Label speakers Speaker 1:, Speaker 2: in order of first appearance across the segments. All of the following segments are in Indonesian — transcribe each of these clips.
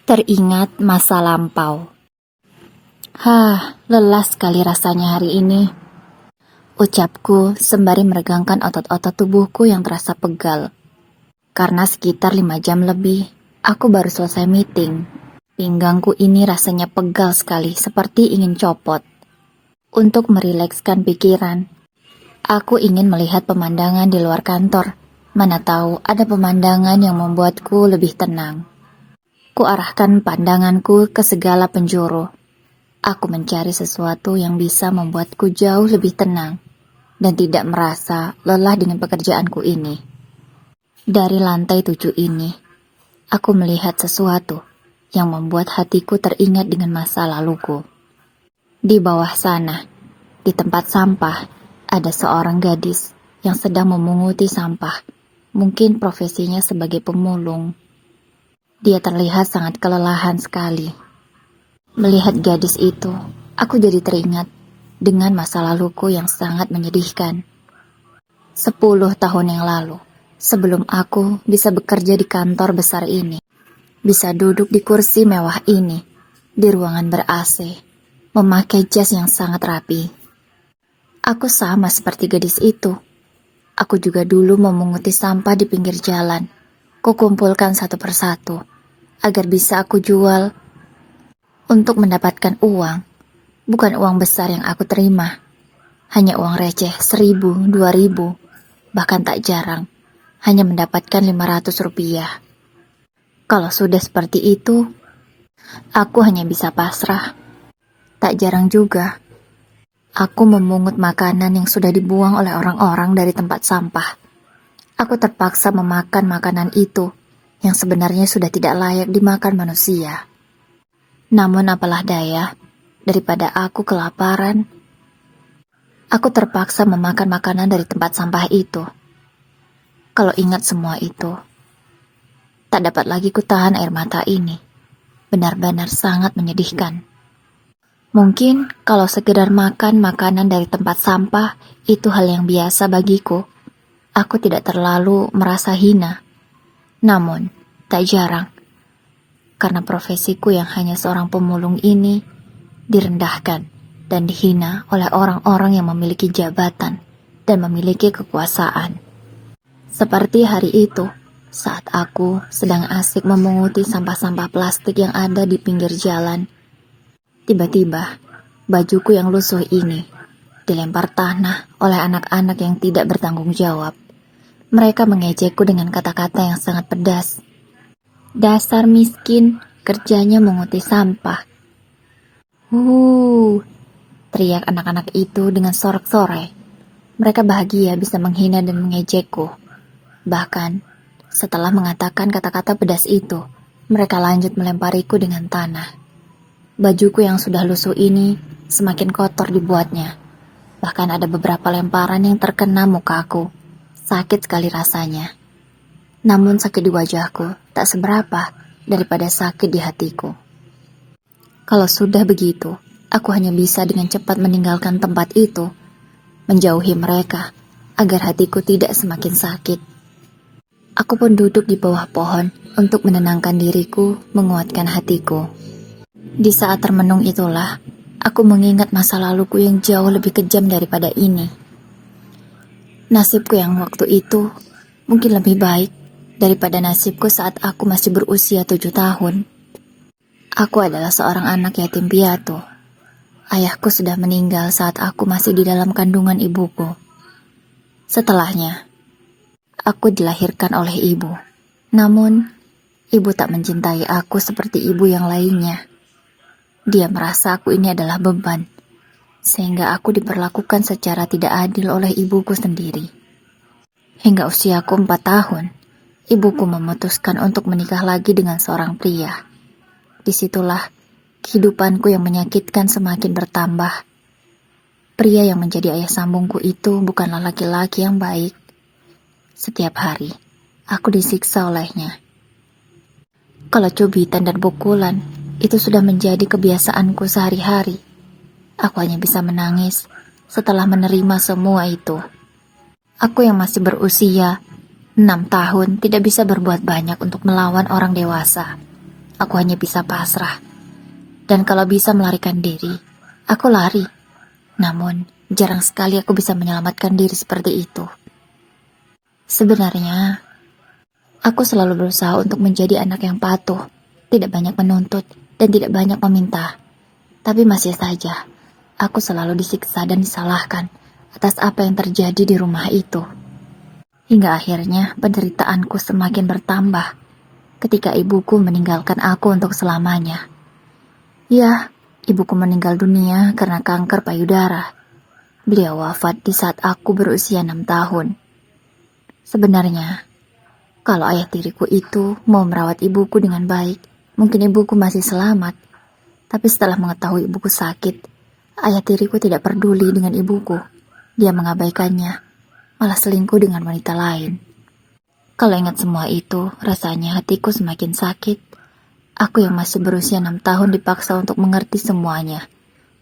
Speaker 1: Teringat masa lampau. Lelah sekali rasanya hari ini. Ucapku sembari meregangkan otot-otot tubuhku yang terasa pegal. Karena sekitar 5 jam lebih, aku baru selesai meeting. Pinggangku ini rasanya pegal sekali, seperti ingin copot. Untuk merilekskan pikiran, aku ingin melihat pemandangan di luar kantor. Mana tahu ada pemandangan yang membuatku lebih tenang. Kuarahkan pandanganku ke segala penjuru. Aku mencari sesuatu yang bisa membuatku jauh lebih tenang dan tidak merasa lelah dengan pekerjaanku ini. Dari lantai 7 ini, aku melihat sesuatu yang membuat hatiku teringat dengan masa laluku. Di bawah sana, di tempat sampah, ada seorang gadis yang sedang memunguti sampah. Mungkin profesinya sebagai pemulung. Dia terlihat sangat kelelahan sekali. Melihat gadis itu, aku jadi teringat dengan masa laluku yang sangat menyedihkan. 10 tahun yang lalu, sebelum aku bisa bekerja di kantor besar ini, bisa duduk di kursi mewah ini, di ruangan ber-AC, memakai jas yang sangat rapi. Aku sama seperti gadis itu. Aku juga dulu memunguti sampah di pinggir jalan. Kukumpulkan satu persatu, agar bisa aku jual untuk mendapatkan uang. Bukan uang besar yang aku terima, hanya uang receh 1.000, 2.000, bahkan tak jarang, hanya mendapatkan 500 rupiah. Kalau sudah seperti itu, aku hanya bisa pasrah. Tak jarang juga, aku memungut makanan yang sudah dibuang oleh orang-orang dari tempat sampah. Aku terpaksa memakan makanan itu yang sebenarnya sudah tidak layak dimakan manusia. Namun apalah daya, daripada aku kelaparan, aku terpaksa memakan makanan dari tempat sampah itu. Kalau ingat semua itu, tak dapat lagi kutahan air mata ini. Benar-benar sangat menyedihkan. Mungkin kalau sekedar makan makanan dari tempat sampah itu hal yang biasa bagiku. Aku tidak terlalu merasa hina. Namun, tak jarang, karena profesiku yang hanya seorang pemulung ini direndahkan dan dihina oleh orang-orang yang memiliki jabatan dan memiliki kekuasaan. Seperti hari itu, saat aku sedang asik memunguti sampah-sampah plastik yang ada di pinggir jalan, tiba-tiba bajuku yang lusuh ini dilempar tanah oleh anak-anak yang tidak bertanggung jawab. Mereka mengejekku dengan kata-kata yang sangat pedas. Dasar miskin, kerjanya menguti sampah. Teriak anak-anak itu dengan sorak-sorai. Mereka bahagia bisa menghina dan mengejekku. Bahkan, setelah mengatakan kata-kata pedas itu, mereka lanjut melempariku dengan tanah. Bajuku yang sudah lusuh ini semakin kotor dibuatnya. Bahkan ada beberapa lemparan yang terkena mukaku. Sakit sekali rasanya. Namun sakit di wajahku tak seberapa daripada sakit di hatiku. Kalau sudah begitu, aku hanya bisa dengan cepat meninggalkan tempat itu, menjauhi mereka, agar hatiku tidak semakin sakit. Aku pun duduk di bawah pohon untuk menenangkan diriku, menguatkan hatiku. Di saat termenung itulah, aku mengingat masa laluku yang jauh lebih kejam daripada ini. Nasibku yang waktu itu mungkin lebih baik daripada nasibku saat aku masih berusia 7 tahun. Aku adalah seorang anak yatim piatu. Ayahku sudah meninggal saat aku masih di dalam kandungan ibuku. Setelahnya, aku dilahirkan oleh ibu. Namun, ibu tak mencintai aku seperti ibu yang lainnya. Dia merasa aku ini adalah beban, sehingga aku diperlakukan secara tidak adil oleh ibuku sendiri. Hingga usiaku 4 tahun, ibuku memutuskan untuk menikah lagi dengan seorang pria. Disitulah kehidupanku yang menyakitkan semakin bertambah. Pria yang menjadi ayah sambungku itu bukanlah laki-laki yang baik. Setiap hari, aku disiksa olehnya. Kalau cubitan dan pukulan, itu sudah menjadi kebiasaanku sehari-hari. Aku hanya bisa menangis setelah menerima semua itu. Aku yang masih berusia 6 tahun tidak bisa berbuat banyak untuk melawan orang dewasa. aku hanya bisa pasrah. Dan kalau bisa melarikan diri, aku lari. Namun, jarang sekali aku bisa menyelamatkan diri seperti itu. Sebenarnya, aku selalu berusaha untuk menjadi anak yang patuh, tidak banyak menuntut, dan tidak banyak meminta. Tapi masih saja, aku selalu disiksa dan disalahkan atas apa yang terjadi di rumah itu. Hingga akhirnya penderitaanku semakin bertambah ketika ibuku meninggalkan aku untuk selamanya. Ya, ibuku meninggal dunia karena kanker payudara. Beliau wafat di saat aku berusia 6 tahun. Sebenarnya, kalau ayah tiriku itu mau merawat ibuku dengan baik, mungkin ibuku masih selamat. Tapi setelah mengetahui ibuku sakit, ayah tiriku tidak peduli dengan ibuku. Dia mengabaikannya, malah selingkuh dengan wanita lain. Kalau ingat semua itu, rasanya hatiku semakin sakit. Aku yang masih berusia 6 tahun dipaksa untuk mengerti semuanya.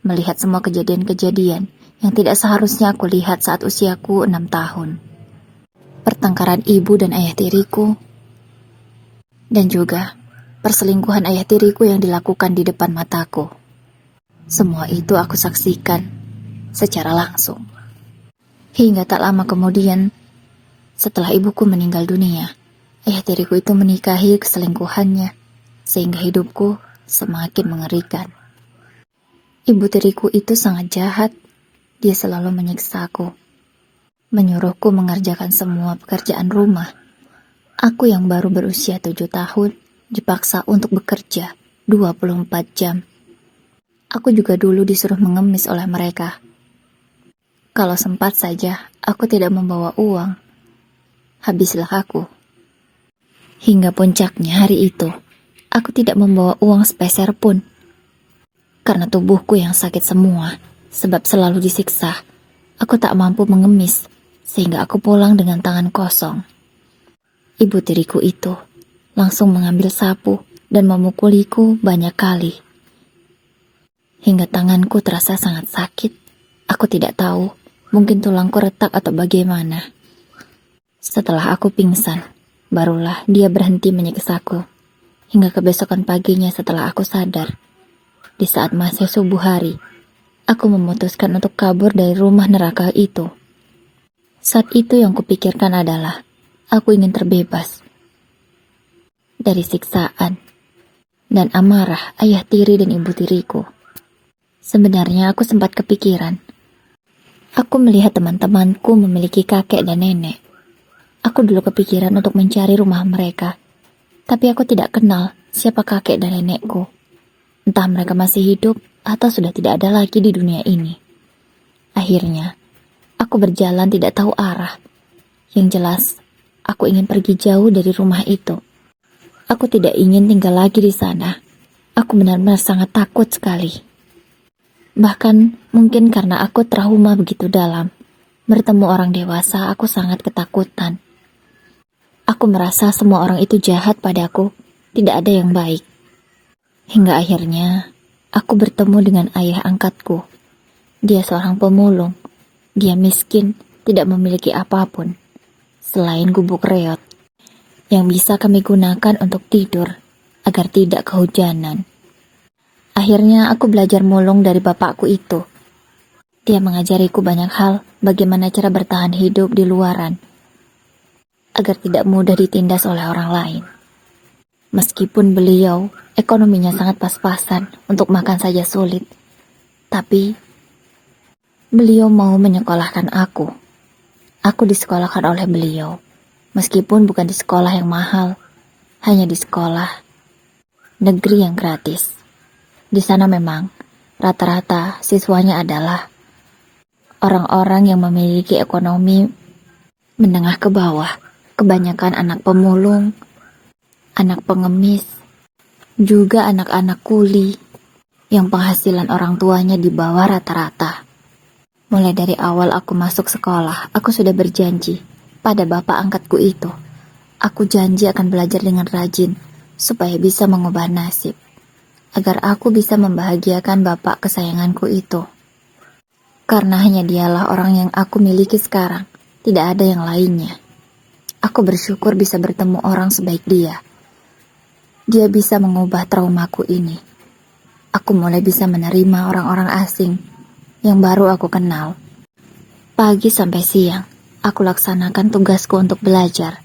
Speaker 1: Melihat semua kejadian-kejadian yang tidak seharusnya aku lihat saat usiaku 6 tahun. Pertengkaran ibu dan ayah tiriku, dan juga perselingkuhan ayah tiriku yang dilakukan di depan mataku. Semua itu aku saksikan secara langsung. Hingga tak lama kemudian, setelah ibuku meninggal dunia, ayah tiriku itu menikahi keselingkuhannya, sehingga hidupku semakin mengerikan. Ibu tiriku itu sangat jahat. Dia selalu menyiksaku, menyuruhku mengerjakan semua pekerjaan rumah. Aku yang baru berusia 7 tahun dipaksa untuk bekerja 24 jam. Aku juga dulu disuruh mengemis oleh mereka. Kalau sempat saja aku tidak membawa uang, habislah aku. Hingga puncaknya hari itu, aku tidak membawa uang sepeser pun. Karena tubuhku yang sakit semua, sebab selalu disiksa, aku tak mampu mengemis, sehingga aku pulang dengan tangan kosong. Ibu tiriku itu langsung mengambil sapu dan memukuliku banyak kali. Hingga tanganku terasa sangat sakit. Aku tidak tahu, mungkin tulangku retak atau bagaimana. Setelah aku pingsan, barulah dia berhenti menyiksaku. Hingga kebesokan paginya setelah aku sadar, di saat masih subuh hari, aku memutuskan untuk kabur dari rumah neraka itu. Saat itu yang kupikirkan adalah, aku ingin terbebas dari siksaan dan amarah ayah tiri dan ibu tiriku. Sebenarnya aku sempat kepikiran. Aku melihat teman-temanku memiliki kakek dan nenek. Aku dulu kepikiran untuk mencari rumah mereka. Tapi aku tidak kenal siapa kakek dan nenekku. Entah mereka masih hidup atau sudah tidak ada lagi di dunia ini. Akhirnya, aku berjalan tidak tahu arah. Yang jelas, aku ingin pergi jauh dari rumah itu. Aku tidak ingin tinggal lagi di sana. Aku benar-benar sangat takut sekali. Bahkan, mungkin karena aku trauma begitu dalam. Bertemu orang dewasa, aku sangat ketakutan. Aku merasa semua orang itu jahat padaku, tidak ada yang baik. Hingga akhirnya, aku bertemu dengan ayah angkatku. Dia seorang pemulung. Dia miskin, tidak memiliki apapun selain gubuk reot yang bisa kami gunakan untuk tidur agar tidak kehujanan. Akhirnya aku belajar mulung dari bapakku itu. Dia mengajariku banyak hal, bagaimana cara bertahan hidup di luaran agar tidak mudah ditindas oleh orang lain. Meskipun beliau ekonominya sangat pas-pasan, untuk makan saja sulit, tapi beliau mau menyekolahkan aku. Aku disekolahkan oleh beliau, meskipun bukan di sekolah yang mahal, hanya di sekolah negeri yang gratis. Di sana memang rata-rata siswanya adalah orang-orang yang memiliki ekonomi menengah ke bawah, kebanyakan anak pemulung, anak pengemis, juga anak-anak kuli yang penghasilan orang tuanya di bawah rata-rata. Mulai dari awal aku masuk sekolah, aku sudah berjanji pada bapak angkatku itu. Aku janji akan belajar dengan rajin supaya bisa mengubah nasib, agar aku bisa membahagiakan bapak kesayanganku itu. Karena hanya dialah orang yang aku miliki sekarang, tidak ada yang lainnya. Aku bersyukur bisa bertemu orang sebaik dia. Dia bisa mengubah traumaku ini. Aku mulai bisa menerima orang-orang asing yang baru aku kenal. Pagi sampai siang, aku laksanakan tugasku untuk belajar.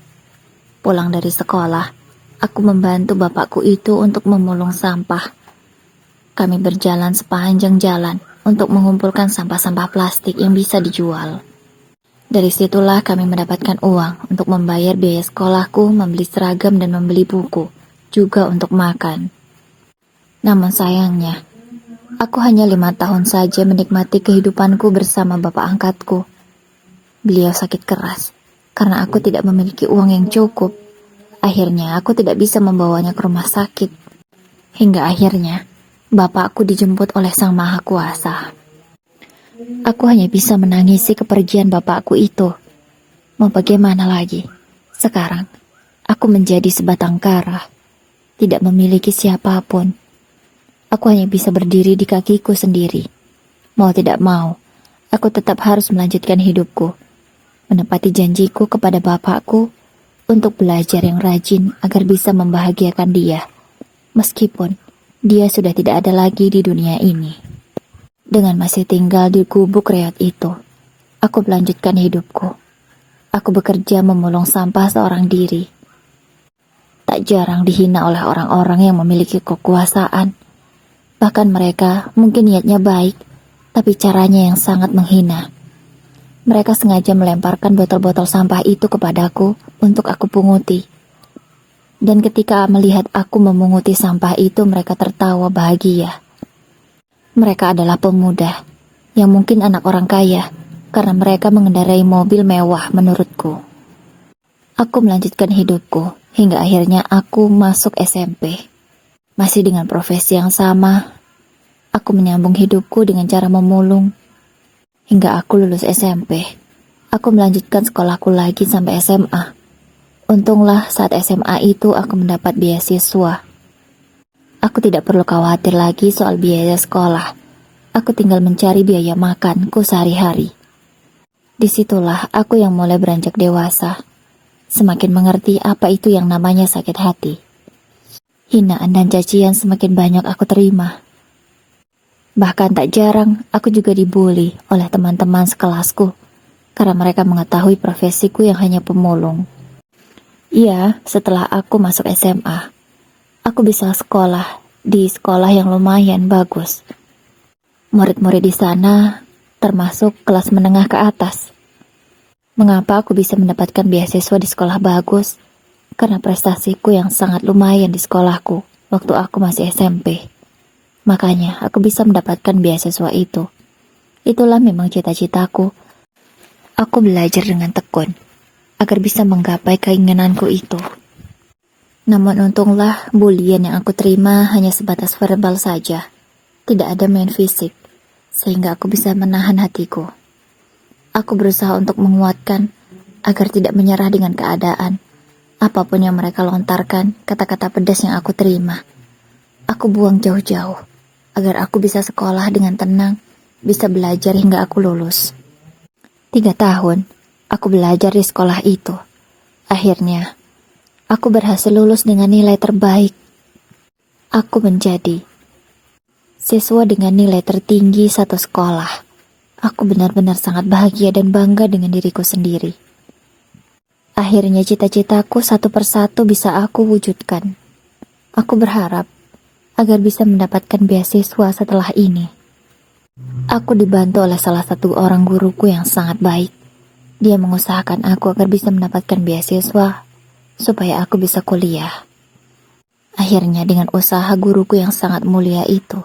Speaker 1: Pulang dari sekolah, aku membantu bapakku itu untuk memulung sampah. Kami berjalan sepanjang jalan untuk mengumpulkan sampah-sampah plastik yang bisa dijual. Dari situlah kami mendapatkan uang untuk membayar biaya sekolahku, membeli seragam dan membeli buku, juga untuk makan. Namun sayangnya, aku hanya 5 tahun saja menikmati kehidupanku bersama bapak angkatku. Beliau sakit keras, karena aku tidak memiliki uang yang cukup. Akhirnya aku tidak bisa membawanya ke rumah sakit. Hingga akhirnya, bapakku dijemput oleh Sang Maha Kuasa. Aku hanya bisa menangisi kepergian bapakku itu. Mau bagaimana lagi? Sekarang, aku menjadi sebatang kara. Tidak memiliki siapapun. Aku hanya bisa berdiri di kakiku sendiri. Mau tidak mau, aku tetap harus melanjutkan hidupku. Menepati janjiku kepada bapakku untuk belajar yang rajin agar bisa membahagiakan dia. Meskipun dia sudah tidak ada lagi di dunia ini. Dengan masih tinggal di gubuk reot itu, aku melanjutkan hidupku. Aku bekerja memulung sampah seorang diri. Tak jarang dihina oleh orang-orang yang memiliki kekuasaan. Bahkan mereka mungkin niatnya baik, tapi caranya yang sangat menghina. Mereka sengaja melemparkan botol-botol sampah itu kepadaku untuk aku punguti. Dan ketika melihat aku memunguti sampah itu, mereka tertawa bahagia. Mereka adalah pemuda yang mungkin anak orang kaya karena mereka mengendarai mobil mewah menurutku. Aku melanjutkan hidupku hingga akhirnya aku masuk SMP. Masih dengan profesi yang sama, aku menyambung hidupku dengan cara memulung. Hingga aku lulus SMP, aku melanjutkan sekolahku lagi sampai SMA. Untunglah saat SMA itu aku mendapat beasiswa. Aku tidak perlu khawatir lagi soal biaya sekolah. Aku tinggal mencari biaya makanku sehari-hari. Disitulah aku yang mulai beranjak dewasa. Semakin mengerti apa itu yang namanya sakit hati. Hinaan dan cacian semakin banyak aku terima. Bahkan tak jarang aku juga dibully oleh teman-teman sekelasku. Karena mereka mengetahui profesiku yang hanya pemulung. Iya, setelah aku masuk SMA. Aku bisa sekolah di sekolah yang lumayan bagus. Murid-murid di sana termasuk kelas menengah ke atas. Mengapa aku bisa mendapatkan beasiswa di sekolah bagus? Karena prestasiku yang sangat lumayan di sekolahku waktu aku masih SMP. Makanya aku bisa mendapatkan beasiswa itu. Itulah memang cita-citaku. Aku belajar dengan tekun agar bisa menggapai keinginanku itu. Namun untunglah bulian yang aku terima hanya sebatas verbal saja. Tidak ada main fisik, sehingga aku bisa menahan hatiku. Aku berusaha untuk menguatkan agar tidak menyerah dengan keadaan. Apapun yang mereka lontarkan, kata-kata pedas yang aku terima, aku buang jauh-jauh agar aku bisa sekolah dengan tenang, bisa belajar hingga aku lulus. 3 tahun, aku belajar di sekolah itu. Akhirnya, aku berhasil lulus dengan nilai terbaik. Aku menjadi siswa dengan nilai tertinggi satu sekolah. Aku benar-benar sangat bahagia dan bangga dengan diriku sendiri. Akhirnya cita-citaku satu persatu bisa aku wujudkan. Aku berharap agar bisa mendapatkan beasiswa setelah ini. Aku dibantu oleh salah satu orang guruku yang sangat baik. Dia mengusahakan aku agar bisa mendapatkan beasiswa supaya aku bisa kuliah. Akhirnya dengan usaha guruku yang sangat mulia itu,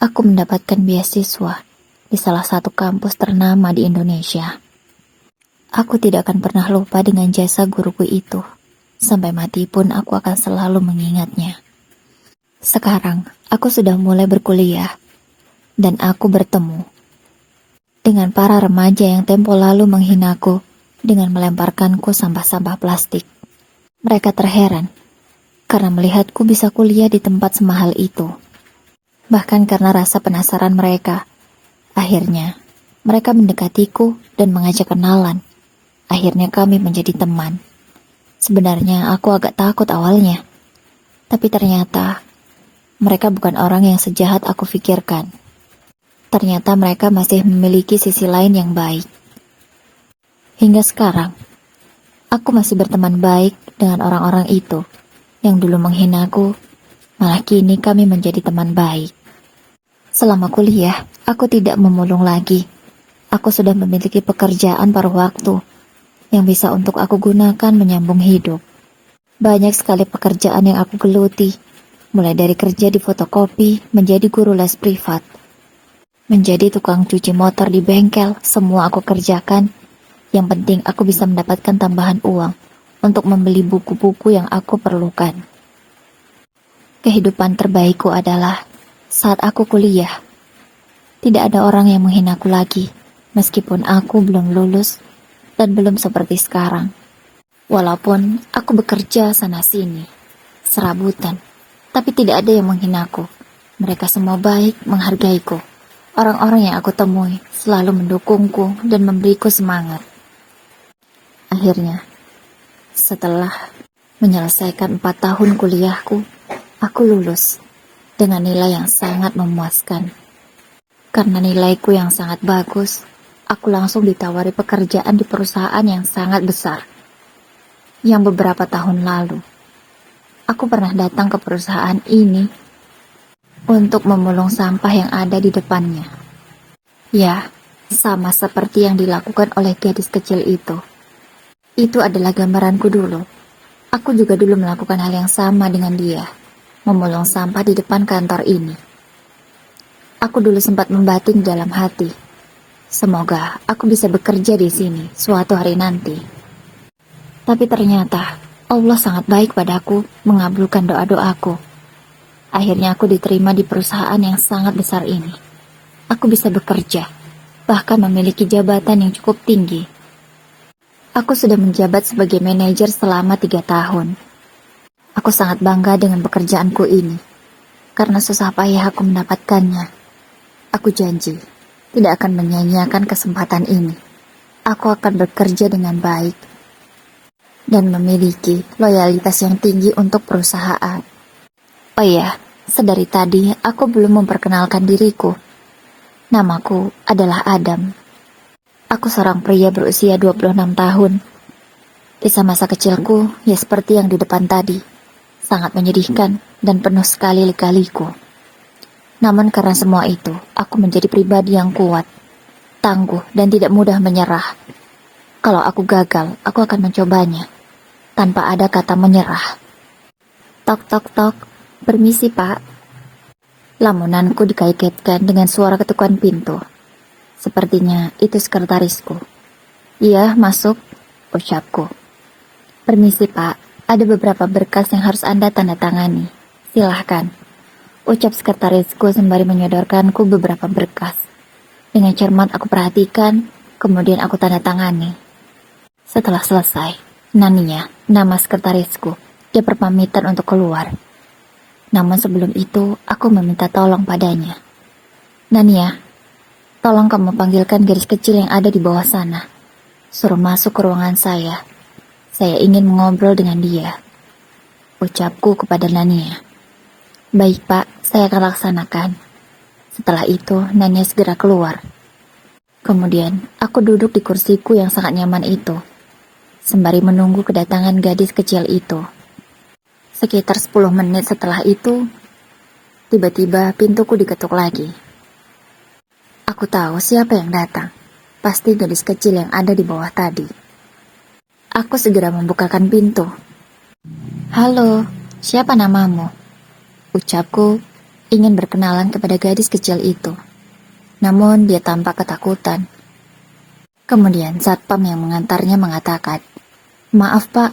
Speaker 1: aku mendapatkan beasiswa di salah satu kampus ternama di Indonesia. Aku tidak akan pernah lupa dengan jasa guruku itu. Sampai mati pun aku akan selalu mengingatnya. Sekarang, aku sudah mulai berkuliah, dan aku bertemu dengan para remaja yang tempo lalu menghinaku dengan melemparkanku sampah-sampah plastik. Mereka terheran karena melihatku bisa kuliah di tempat semahal itu. Bahkan karena rasa penasaran mereka, akhirnya mereka mendekatiku dan mengajak kenalan. Akhirnya kami menjadi teman. Sebenarnya aku agak takut awalnya. Tapi ternyata mereka bukan orang yang sejahat aku pikirkan. Ternyata mereka masih memiliki sisi lain yang baik. Hingga sekarang, aku masih berteman baik dengan orang-orang itu yang dulu menghinaku, malah kini kami menjadi teman baik. Selama kuliah, aku tidak memulung lagi. Aku sudah memiliki pekerjaan paruh waktu yang bisa untuk aku gunakan menyambung hidup. Banyak sekali pekerjaan yang aku geluti, mulai dari kerja di fotokopi, menjadi guru les privat, menjadi tukang cuci motor di bengkel, semua aku kerjakan. Yang penting aku bisa mendapatkan tambahan uang untuk membeli buku-buku yang aku perlukan. Kehidupan terbaikku adalah saat aku kuliah. Tidak ada orang yang menghinaku lagi, meskipun aku belum lulus dan belum seperti sekarang. Walaupun aku bekerja sana-sini, serabutan, tapi tidak ada yang menghinaku. Mereka semua baik, menghargaiku. Orang-orang yang aku temui selalu mendukungku dan memberiku semangat. Akhirnya, setelah menyelesaikan 4 tahun kuliahku, aku lulus dengan nilai yang sangat memuaskan. Karena nilaiku yang sangat bagus, aku langsung ditawari pekerjaan di perusahaan yang sangat besar. Yang beberapa tahun lalu, aku pernah datang ke perusahaan ini untuk memulung sampah yang ada di depannya. Ya, sama seperti yang dilakukan oleh gadis kecil itu. Itu adalah gambaranku dulu. Aku juga dulu melakukan hal yang sama dengan dia, memulung sampah di depan kantor ini. Aku dulu sempat membatin dalam hati, semoga aku bisa bekerja di sini suatu hari nanti. Tapi ternyata Allah sangat baik padaku, mengabulkan doa-doaku. Akhirnya aku diterima di perusahaan yang sangat besar ini. Aku bisa bekerja, bahkan memiliki jabatan yang cukup tinggi. Aku sudah menjabat sebagai manajer selama 3 tahun. Aku sangat bangga dengan pekerjaanku ini, karena susah payah aku mendapatkannya. Aku janji, tidak akan menyia-nyiakan kesempatan ini. Aku akan bekerja dengan baik, dan memiliki loyalitas yang tinggi untuk perusahaan. Oh iya, sedari tadi aku belum memperkenalkan diriku. Namaku adalah Adam. Aku seorang pria berusia 26 tahun. Kisah masa kecilku, ya seperti yang di depan tadi, sangat menyedihkan dan penuh sekali lika-liku. Namun karena semua itu, aku menjadi pribadi yang kuat, tangguh, dan tidak mudah menyerah. Kalau aku gagal, aku akan mencobanya, tanpa ada kata menyerah. Tok tok tok, permisi pak. Lamunanku dikait-kaitkan dengan suara ketukan pintu. Sepertinya itu sekretarisku. Iya, masuk, ucapku. Permisi pak, ada beberapa berkas yang harus Anda tanda tangani. Silahkan, ucap sekretarisku sembari menyodorkanku beberapa berkas. Dengan cermat aku perhatikan, kemudian aku tanda tangani. Setelah selesai, Nania, nama sekretarisku, dia berpamitan untuk keluar. Namun sebelum itu, aku meminta tolong padanya. Nania, tolong kamu panggilkan gadis kecil yang ada di bawah sana. Suruh masuk ke ruangan saya. Saya ingin mengobrol dengan dia, ucapku kepada Nania. Baik pak, saya akan laksanakan. Setelah itu, Nania segera keluar. Kemudian, aku duduk di kursiku yang sangat nyaman itu, sembari menunggu kedatangan gadis kecil itu. Sekitar 10 menit setelah itu, tiba-tiba pintuku diketuk lagi. Aku tahu siapa yang datang. Pasti gadis kecil yang ada di bawah tadi. Aku segera membukakan pintu. Halo, siapa namamu? Ucapku, ingin berkenalan kepada gadis kecil itu. Namun dia tampak ketakutan. Kemudian satpam yang mengantarnya mengatakan, maaf pak,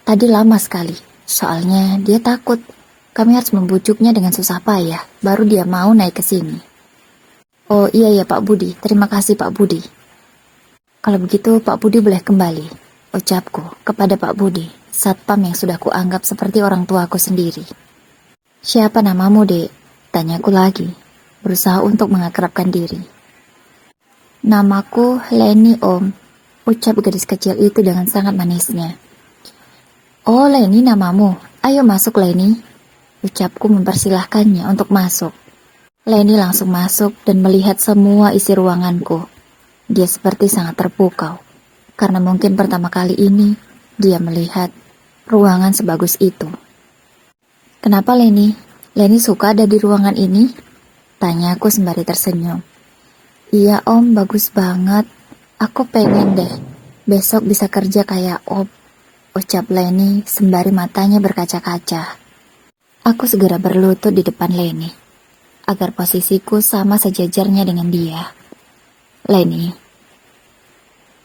Speaker 1: tadi lama sekali. Soalnya dia takut. Kami harus membujuknya dengan susah payah, baru dia mau naik ke sini. Oh iya ya Pak Budi, terima kasih Pak Budi. Kalau begitu Pak Budi boleh kembali, ucapku kepada Pak Budi, satpam yang sudah kuanggap seperti orang tuaku sendiri. Siapa namamu dek? Tanyaku lagi, berusaha untuk mengakrabkan diri. Namaku Leni om, ucap gadis kecil itu dengan sangat manisnya. Oh Leni namamu, ayo masuk Leni, Ucapku mempersilahkannya untuk masuk. Leni langsung masuk dan melihat semua isi ruanganku. Dia seperti sangat terpukau, karena mungkin pertama kali ini dia melihat ruangan sebagus itu. "Kenapa, Leni? Leni suka ada di ruangan ini?" Tanyaku sembari tersenyum. "Iya Om, bagus banget. Aku pengen deh besok bisa kerja kayak Om," ucap Leni sembari matanya berkaca-kaca. Aku segera berlutut di depan Leni, agar posisiku sama sejajarnya dengan dia. "Leni,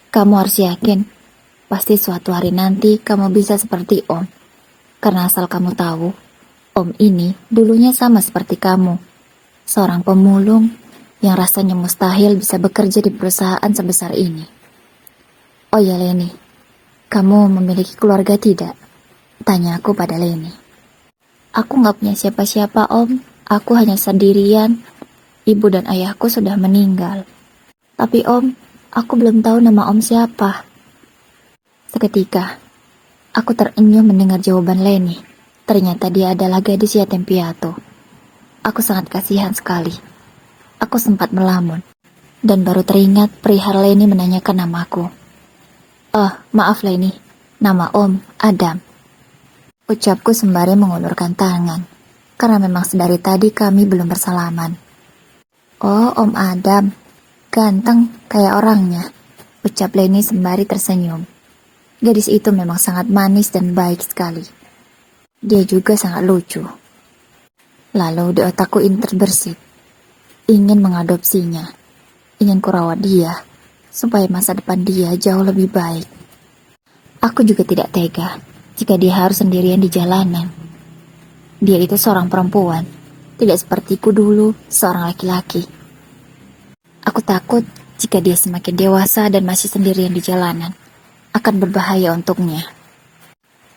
Speaker 1: kamu harus yakin, pasti suatu hari nanti kamu bisa seperti Om. Karena asal kamu tahu, Om ini dulunya sama seperti kamu. Seorang pemulung yang rasanya mustahil bisa bekerja di perusahaan sebesar ini." "Oh ya Leni, kamu memiliki keluarga tidak?" Tanya aku pada Leni. "Aku gak punya siapa-siapa Om, aku hanya sendirian. Ibu dan ayahku sudah meninggal. Tapi Om, aku belum tahu nama Om siapa." Seketika, aku terenyuh mendengar jawaban Leni. Ternyata dia adalah gadis yatim piatu. Aku sangat kasihan sekali. Aku sempat melamun, dan baru teringat perihal Leni menanyakan namaku. "Oh, maaf Leni, nama Om Adam," ucapku sembari mengulurkan tangan, karena memang sedari tadi kami belum bersalaman. "Oh, Om Adam, ganteng kayak orangnya," ucap Leni sembari tersenyum. Gadis itu memang sangat manis dan baik sekali. Dia juga sangat lucu. Lalu di otakku ini terbersit, ingin mengadopsinya, ingin kurawat dia, supaya masa depan dia jauh lebih baik. Aku juga tidak tega jika dia harus sendirian di jalanan. Dia itu seorang perempuan, tidak sepertiku dulu, seorang laki-laki. Aku takut jika dia semakin dewasa dan masih sendirian di jalanan, akan berbahaya untuknya.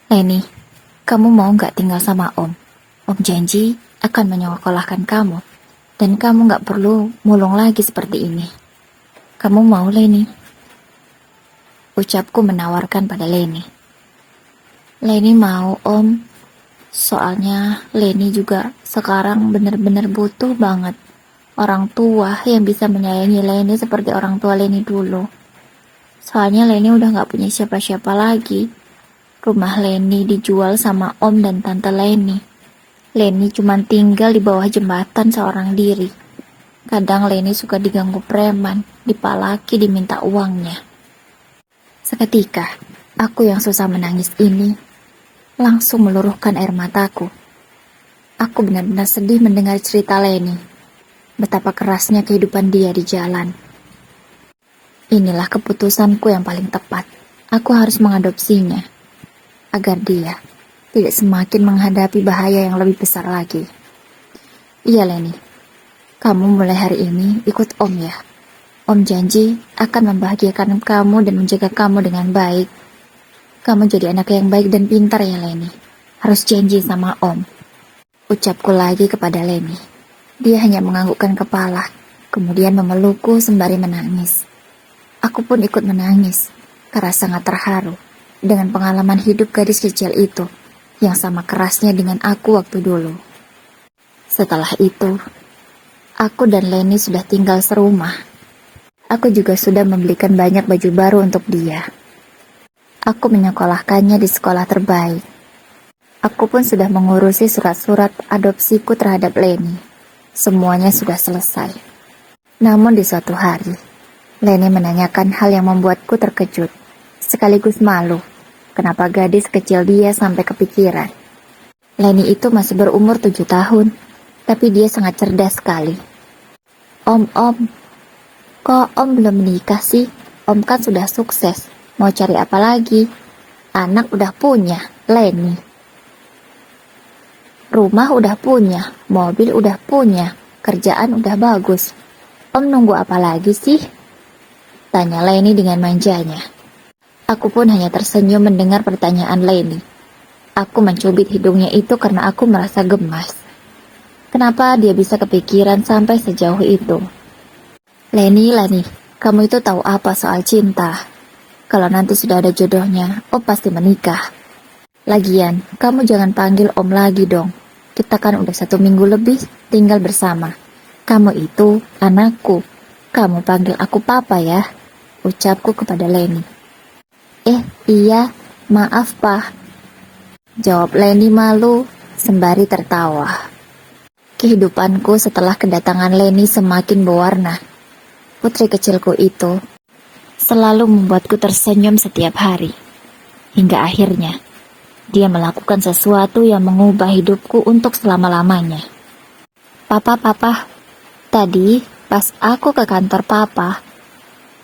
Speaker 1: "Leni, kamu mau gak tinggal sama Om? Om janji akan menyekolahkan kamu, dan kamu gak perlu mulung lagi seperti ini. Kamu mau, Leni?" Ucapku menawarkan pada Leni. "Leni mau Om, soalnya Leni juga sekarang benar-benar butuh banget orang tua yang bisa menyayangi Leni seperti orang tua Leni dulu. Soalnya Leni udah gak punya siapa-siapa lagi. Rumah Leni dijual sama Om dan Tante Leni. Leni cuma tinggal di bawah jembatan seorang diri. Kadang Leni suka diganggu preman, dipalaki, diminta uangnya." Seketika, aku yang susah menangis ini langsung meluruhkan air mataku. Aku benar-benar sedih mendengar cerita Leni, betapa kerasnya kehidupan dia di jalan. Inilah keputusanku yang paling tepat. Aku harus mengadopsinya, agar dia tidak semakin menghadapi bahaya yang lebih besar lagi. "Iya Leni, kamu mulai hari ini ikut Om ya. Om janji akan membahagiakan kamu dan menjaga kamu dengan baik. Kamu jadi anak yang baik dan pintar ya Leni. Harus janji sama Om," ucapku lagi kepada Leni. Dia hanya menganggukkan kepala, kemudian memelukku sembari menangis. Aku pun ikut menangis, karena sangat terharu dengan pengalaman hidup gadis kecil itu, yang sama kerasnya dengan aku waktu dulu. Setelah itu, aku dan Leni sudah tinggal serumah. Aku juga sudah membelikan banyak baju baru untuk dia. Aku menyekolahkannya di sekolah terbaik. Aku pun sudah mengurusi surat-surat adopsiku terhadap Leni. Semuanya sudah selesai. Namun di suatu hari, Leni menanyakan hal yang membuatku terkejut, sekaligus malu. Kenapa gadis kecil dia sampai kepikiran? Leni itu masih berumur 7 tahun, tapi dia sangat cerdas sekali. Om, kok Om belum menikah sih? Om kan sudah sukses. Mau cari apa lagi? Anak udah punya, Leni. Rumah udah punya, mobil udah punya, kerjaan udah bagus. Om nunggu apa lagi sih? Tanya Leni dengan manjanya. Aku pun hanya tersenyum mendengar pertanyaan Leni. Aku mencubit hidungnya itu karena aku merasa gemas. Kenapa dia bisa kepikiran sampai sejauh itu? Leni, kamu itu tahu apa soal cinta? Kalau nanti sudah ada jodohnya, Om pasti menikah. Lagian, kamu jangan panggil Om lagi dong. Kita kan udah 1 minggu lebih tinggal bersama. Kamu itu anakku. Kamu panggil aku papa ya, ucapku kepada Leni. Iya, maaf Pak, jawab Leni malu sembari tertawa. Kehidupanku setelah kedatangan Leni semakin berwarna. Putri kecilku itu selalu membuatku tersenyum setiap hari. Hingga akhirnya, dia melakukan sesuatu yang mengubah hidupku untuk selama-lamanya. Papa, tadi pas aku ke kantor Papa,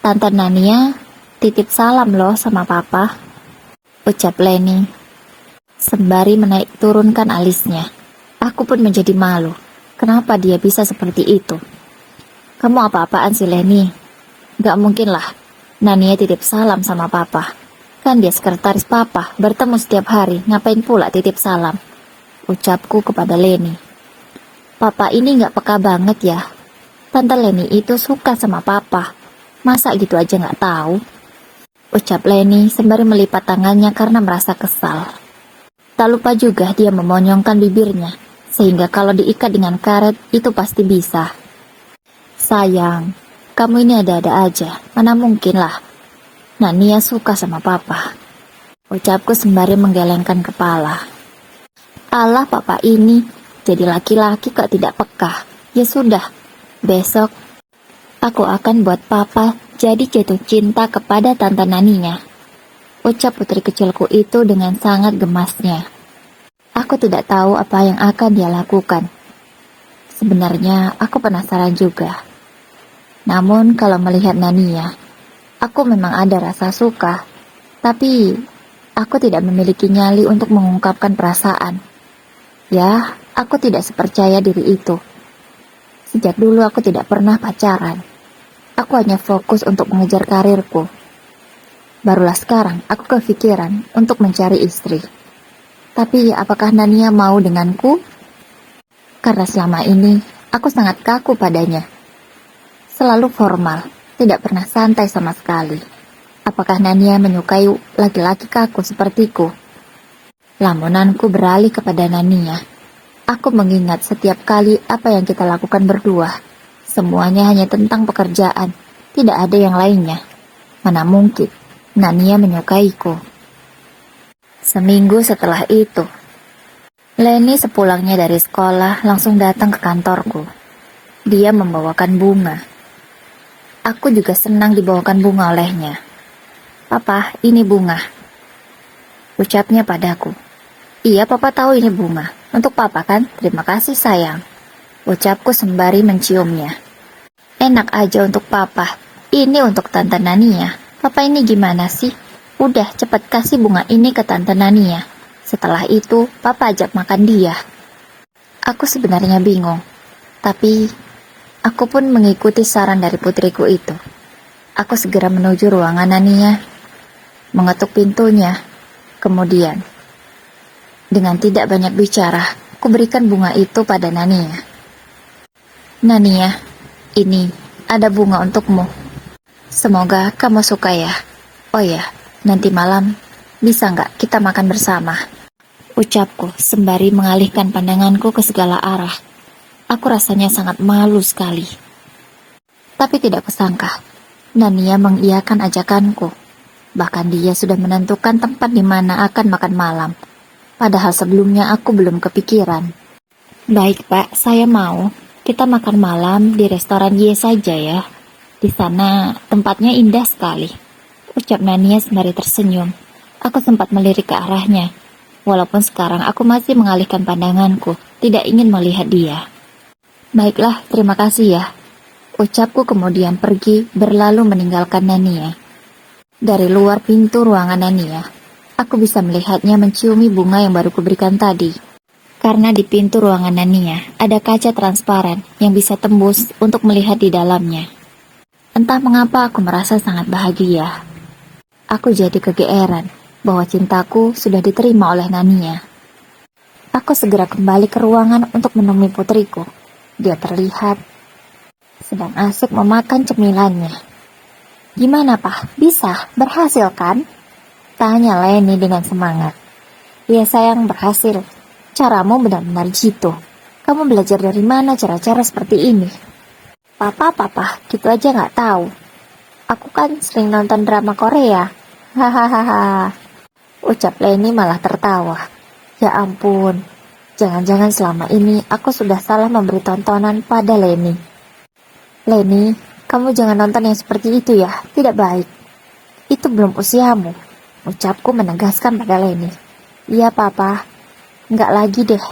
Speaker 1: Tante Nania titip salam loh sama Papa, ucap Leni sembari menaik turunkan alisnya. Aku pun menjadi malu. Kenapa dia bisa seperti itu? Kamu apa-apaan sih Leni? Gak mungkin lah Nania titip salam sama Papa. Kan dia sekretaris Papa, bertemu setiap hari, ngapain pula titip salam? Ucapku kepada Leni. Papa ini gak peka banget ya. Tante Leni itu suka sama Papa. Masa gitu aja gak tahu? Ucap Leni sembari melipat tangannya karena merasa kesal. Tak lupa juga dia memonyongkan bibirnya, sehingga kalau diikat dengan karet itu pasti bisa. Sayang, kamu ini ada-ada aja, mana mungkin lah Nania suka sama Papa, ucapku sembari menggelengkan kepala. Alah Papa ini, jadi laki-laki kok tidak peka. Ya sudah, besok aku akan buat Papa jadi jatuh cinta kepada Tante Naninya, ucap putri kecilku itu dengan sangat gemasnya. Aku tidak tahu apa yang akan dia lakukan. Sebenarnya aku penasaran juga. Namun kalau melihat Nania, aku memang ada rasa suka, tapi aku tidak memiliki nyali untuk mengungkapkan perasaan. Ya, aku tidak sepercaya diri itu. Sejak dulu aku tidak pernah pacaran. Aku hanya fokus untuk mengejar karirku. Barulah sekarang aku kepikiran untuk mencari istri. Tapi apakah Nania mau denganku? Karena selama ini aku sangat kaku padanya. Selalu formal, tidak pernah santai sama sekali. Apakah Nania menyukai laki-laki kaku sepertiku? Lamunanku beralih kepada Nania. Aku mengingat setiap kali apa yang kita lakukan berdua. Semuanya hanya tentang pekerjaan, tidak ada yang lainnya. Mana mungkin Nania menyukaiku. Seminggu setelah itu, Leni sepulangnya dari sekolah langsung datang ke kantorku. Dia membawakan bunga. Aku juga senang dibawakan bunga olehnya. Papa, ini bunga, ucapnya padaku. Iya, Papa tahu ini bunga. Untuk Papa kan? Terima kasih sayang, ucapku sembari menciumnya. Enak aja untuk Papa. Ini untuk Tante Nania. Papa ini gimana sih? Udah, cepat kasih bunga ini ke Tante Nania. Setelah itu, Papa ajak makan dia. Aku sebenarnya bingung, tapi aku pun mengikuti saran dari putriku itu. Aku segera menuju ruangan Nania, mengetuk pintunya. Kemudian, dengan tidak banyak bicara, aku berikan bunga itu pada Nania. Nania, ini ada bunga untukmu. Semoga kamu suka ya. Oh ya, nanti malam bisa nggak kita makan bersama? Ucapku sembari mengalihkan pandanganku ke segala arah. Aku rasanya sangat malu sekali. Tapi tidak kusangka, Nania mengiyakan ajakanku. Bahkan dia sudah menentukan tempat di mana akan makan malam. Padahal sebelumnya aku belum kepikiran. Baik Pak, saya mau. Kita makan malam di restoran Y saja ya. Di sana tempatnya indah sekali, ucap Nania sembari tersenyum. Aku sempat melirik ke arahnya. Walaupun sekarang aku masih mengalihkan pandanganku, tidak ingin melihat dia. Baiklah, terima kasih ya, ucapku kemudian pergi berlalu meninggalkan Nania. Dari luar pintu ruangan Nania, aku bisa melihatnya menciumi bunga yang baru kuberikan tadi. Karena di pintu ruangan Nania ada kaca transparan yang bisa tembus untuk melihat di dalamnya. Entah mengapa aku merasa sangat bahagia. Aku jadi kegeeran bahwa cintaku sudah diterima oleh Nania. Aku segera kembali ke ruangan untuk menemui putriku. Dia terlihat sedang asik memakan cemilannya. Gimana Pak? Bisa? Berhasil kan? Tanya Leni dengan semangat. Ya sayang, berhasil. Caramu benar-benar jitu. Kamu belajar dari mana cara-cara seperti ini? Papa, gitu aja nggak tahu. Aku kan sering nonton drama Korea. Hahaha. Ucap Leni malah tertawa. Ya ampun, jangan-jangan selama ini aku sudah salah memberi tontonan pada Leni. Leni, kamu jangan nonton yang seperti itu ya, tidak baik. Itu belum usiamu. Ucapku menegaskan pada Leni. Iya papa, nggak lagi deh.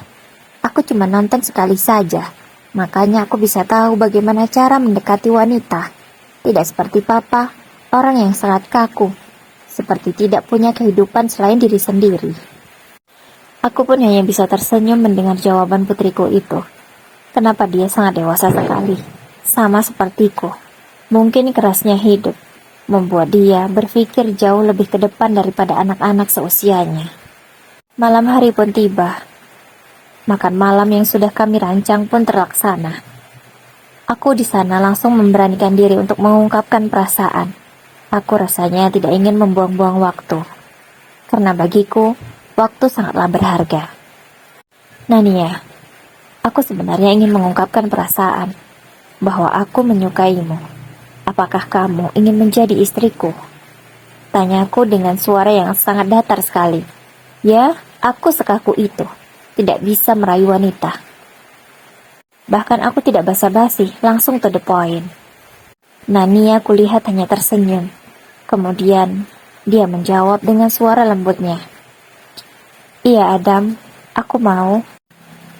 Speaker 1: Aku cuma nonton sekali saja. Makanya aku bisa tahu bagaimana cara mendekati wanita. Tidak seperti papa, orang yang sangat kaku. Seperti tidak punya kehidupan selain diri sendiri. Aku pun hanya bisa tersenyum mendengar jawaban putriku itu. Kenapa dia sangat dewasa sekali. Sama sepertiku. Mungkin kerasnya hidup membuat dia berpikir jauh lebih ke depan daripada anak-anak seusianya. Malam hari pun tiba. Makan malam yang sudah kami rancang pun terlaksana. Aku di sana langsung memberanikan diri untuk mengungkapkan perasaan. Aku rasanya tidak ingin membuang-buang waktu. Karena bagiku, waktu sangatlah berharga. Nania, aku sebenarnya ingin mengungkapkan perasaan bahwa aku menyukaimu. Apakah kamu ingin menjadi istriku? Tanyaku dengan suara yang sangat datar sekali. Ya, aku sekaku itu. Tidak bisa merayu wanita. Bahkan aku tidak basa-basi, langsung to the point. Nania kulihat hanya tersenyum. Kemudian, dia menjawab dengan suara lembutnya. Iya Adam, aku mau.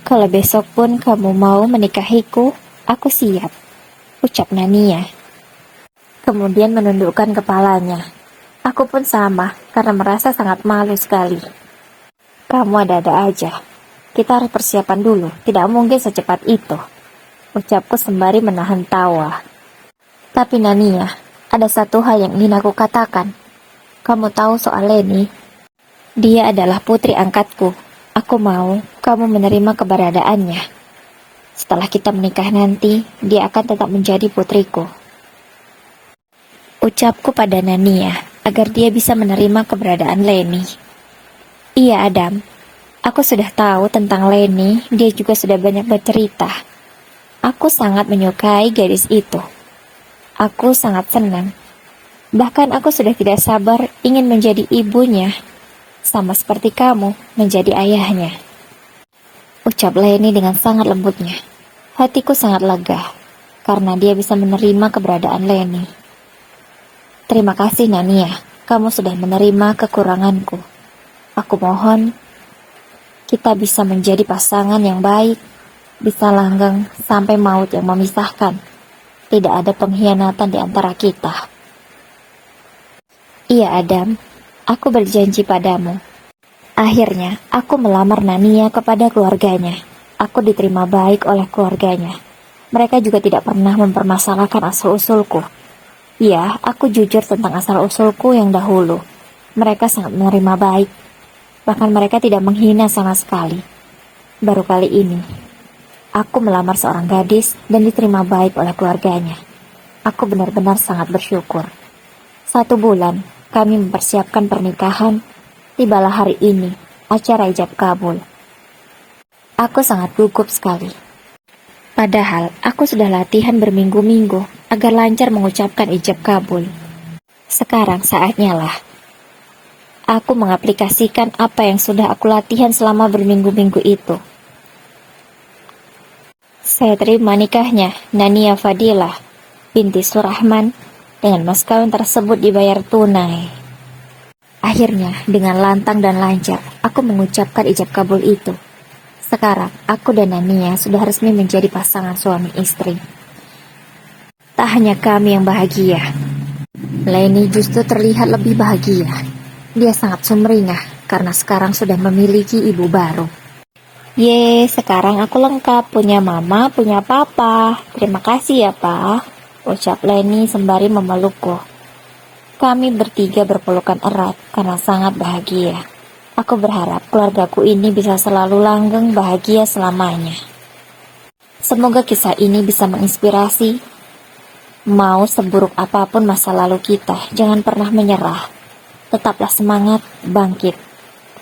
Speaker 1: Kalau besok pun kamu mau menikahiku, aku siap. Ucap Nania. Kemudian menundukkan kepalanya. Aku pun sama, karena merasa sangat malu sekali. Kamu ada-ada aja. Kita harus persiapan dulu, tidak mungkin secepat itu. Ucapku sembari menahan tawa. Tapi Nania, ada satu hal yang ingin aku katakan. Kamu tahu soal Leni? Dia adalah putri angkatku. Aku mau kamu menerima keberadaannya. Setelah kita menikah nanti, dia akan tetap menjadi putriku. Ucapku pada Nania, agar dia bisa menerima keberadaan Leni. Iya Adam. Aku sudah tahu tentang Leni, dia juga sudah banyak bercerita. Aku sangat menyukai gadis itu. Aku sangat senang. Bahkan aku sudah tidak sabar ingin menjadi ibunya, sama seperti kamu menjadi ayahnya. Ucap Leni dengan sangat lembutnya. Hatiku sangat lega, karena dia bisa menerima keberadaan Leni. Terima kasih Nania, kamu sudah menerima kekuranganku. Aku mohon kita bisa menjadi pasangan yang baik, bisa langgeng sampai maut yang memisahkan. Tidak ada pengkhianatan di antara kita. Iya Adam, aku berjanji padamu. Akhirnya, aku melamar Nania kepada keluarganya. Aku diterima baik oleh keluarganya. Mereka juga tidak pernah mempermasalahkan asal-usulku. Ya, aku jujur tentang asal-usulku yang dahulu. Mereka sangat menerima baik. Bahkan mereka tidak menghina sama sekali. Baru kali ini, aku melamar seorang gadis dan diterima baik oleh keluarganya. Aku benar-benar sangat bersyukur. 1 bulan, kami mempersiapkan pernikahan. Tibalah hari ini, acara ijab kabul. Aku sangat gugup sekali. Padahal, aku sudah latihan berminggu-minggu agar lancar mengucapkan ijab kabul. Sekarang saatnya lah. Aku mengaplikasikan apa yang sudah aku latihan selama berminggu-minggu itu. Saya terima nikahnya Nania Fadilah binti Surahman dengan mas kawin tersebut dibayar tunai. Akhirnya, dengan lantang dan lancar, aku mengucapkan ijab kabul itu. Sekarang, aku dan Nania sudah resmi menjadi pasangan suami istri. Tak hanya kami yang bahagia, Leni justru terlihat lebih bahagia. Dia sangat sumringah karena sekarang sudah memiliki ibu baru. Ye, sekarang aku lengkap, punya mama, punya papa. Terima kasih ya, Pak, ucap Leni sembari memelukku. Kami bertiga berpelukan erat karena sangat bahagia. Aku berharap keluargaku ini bisa selalu langgeng bahagia selamanya. Semoga kisah ini bisa menginspirasi. Mau seburuk apapun masa lalu kita, jangan pernah menyerah. Tetaplah semangat, bangkit.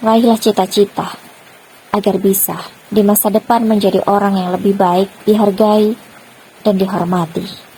Speaker 1: Raihlah cita-cita. agar bisa di masa depan menjadi orang yang lebih baik, dihargai, dan dihormati.